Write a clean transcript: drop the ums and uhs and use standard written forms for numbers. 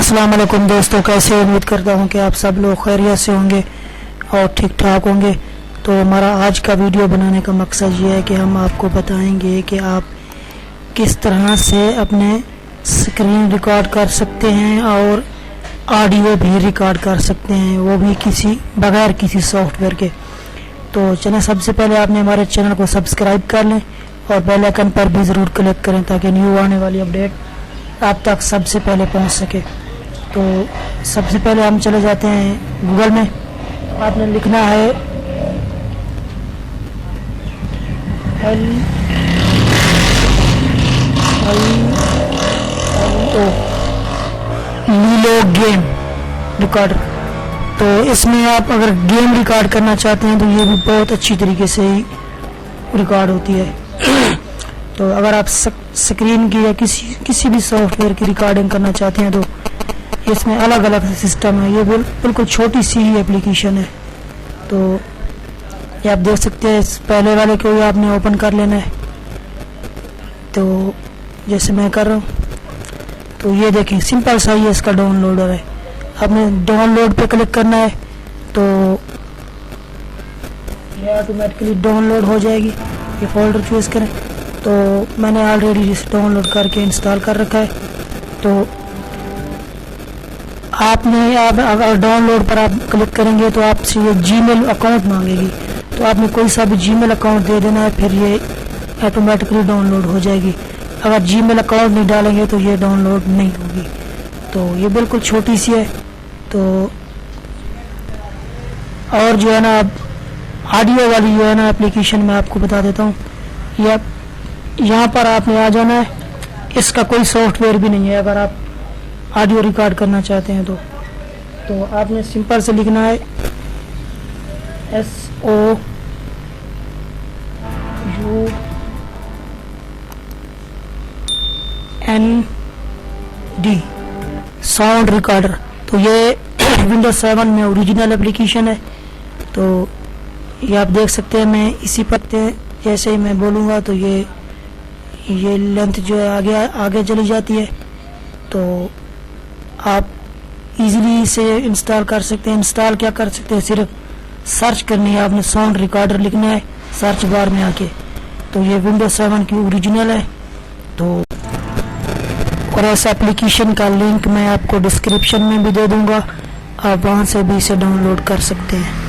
السلام علیکم دوستوں، کیسے امید کرتا ہوں کہ آپ سب لوگ خیریت سے ہوں گے اور ٹھیک ٹھاک ہوں گے۔ تو ہمارا آج کا ویڈیو بنانے کا مقصد یہ ہے کہ ہم آپ کو بتائیں گے کہ آپ کس طرح سے اپنے اسکرین ریکارڈ کر سکتے ہیں اور آڈیو بھی ریکارڈ کر سکتے ہیں، وہ بھی بغیر کسی سافٹ ویئر کے۔ تو چلیں، سب سے پہلے آپ نے ہمارے چینل کو سبسکرائب کر لیں اور بیل آئیکن پر بھی ضرور کلک کریں تاکہ نیو آنے والی اپڈیٹ آپ تک سب سے پہلے پہنچ سکے۔ تو سب سے پہلے ہم چلے جاتے ہیں گوگل میں۔ آپ نے لکھنا ہے لیلو گیم ریکارڈر۔ تو اس میں آپ اگر گیم ریکارڈ کرنا چاہتے ہیں تو یہ بھی بہت اچھی طریقے سے ہی ریکارڈ ہوتی ہے۔ تو اگر آپ سکرین کی یا کسی بھی سافٹ ویئر کی ریکارڈنگ کرنا چاہتے ہیں تو اس میں الگ الگ سسٹم ہے۔ یہ بالکل چھوٹی سی ہی اپلیکیشن ہے۔ تو یہ آپ دیکھ سکتے ہیں، پہلے والے کو آپ نے اوپن کر لینا ہے۔ تو جیسے میں کر رہا ہوں تو یہ دیکھیں، سمپل سا ہی اس کا ڈاؤن لوڈر ہے۔ آپ نے ڈاؤن لوڈ پہ کلک کرنا ہے تو یہ آٹومیٹکلی ڈاؤن لوڈ ہو جائے گی۔ یہ فولڈر چوز کریں، تو میں نے آلریڈی ڈاؤن لوڈ کر کے انسٹال کر رکھا ہے۔ تو آپ نے اگر ڈاؤن لوڈ پر آپ کلک کریں گے تو آپ سے یہ جی میل اکاؤنٹ مانگے گی، تو آپ نے کوئی سا بھی جی میل اکاؤنٹ دے دینا ہے، پھر یہ آٹومیٹکلی ڈاؤن لوڈ ہو جائے گی۔ اگر جی میل اکاؤنٹ نہیں ڈالیں گے تو یہ ڈاؤن لوڈ نہیں ہوگی۔ تو یہ بالکل چھوٹی سی ہے۔ تو اور جو ہے نا، اب آڈیو والی جو ہے نا اپلیکیشن میں آپ کو بتا دیتا ہوں۔ یہاں پر آپ نے آ جانا ہے۔ اس کا کوئی سافٹ ویئر بھی نہیں ہے اگر آپ آڈیو ریکارڈ کرنا چاہتے ہیں تو آپ نے سمپل سے لکھنا ہے SOUND ساؤنڈ ریکارڈر۔ تو یہ ونڈوز 7 میں اوریجنل اپلیکیشن ہے۔ تو یہ آپ دیکھ سکتے ہیں، میں اسی پر جیسے ہی میں بولوں گا تو یہ لینتھ جو ہے آگے چلی جاتی ہے۔ تو آپ ایزیلی اسے انسٹال کر سکتے ہیں۔ انسٹال کیا کر سکتے ہیں، صرف سرچ کرنی ہے، آپ نے ساؤنڈ ریکارڈر لکھنا ہے سرچ بار میں آ کے۔ تو یہ ونڈوز 7 کی اوریجنل ہے۔ تو اور اس اپلیکیشن کا لنک میں آپ کو ڈسکرپشن میں بھی دے دوں گا، آپ وہاں سے بھی اسے ڈاؤن لوڈ کر سکتے ہیں۔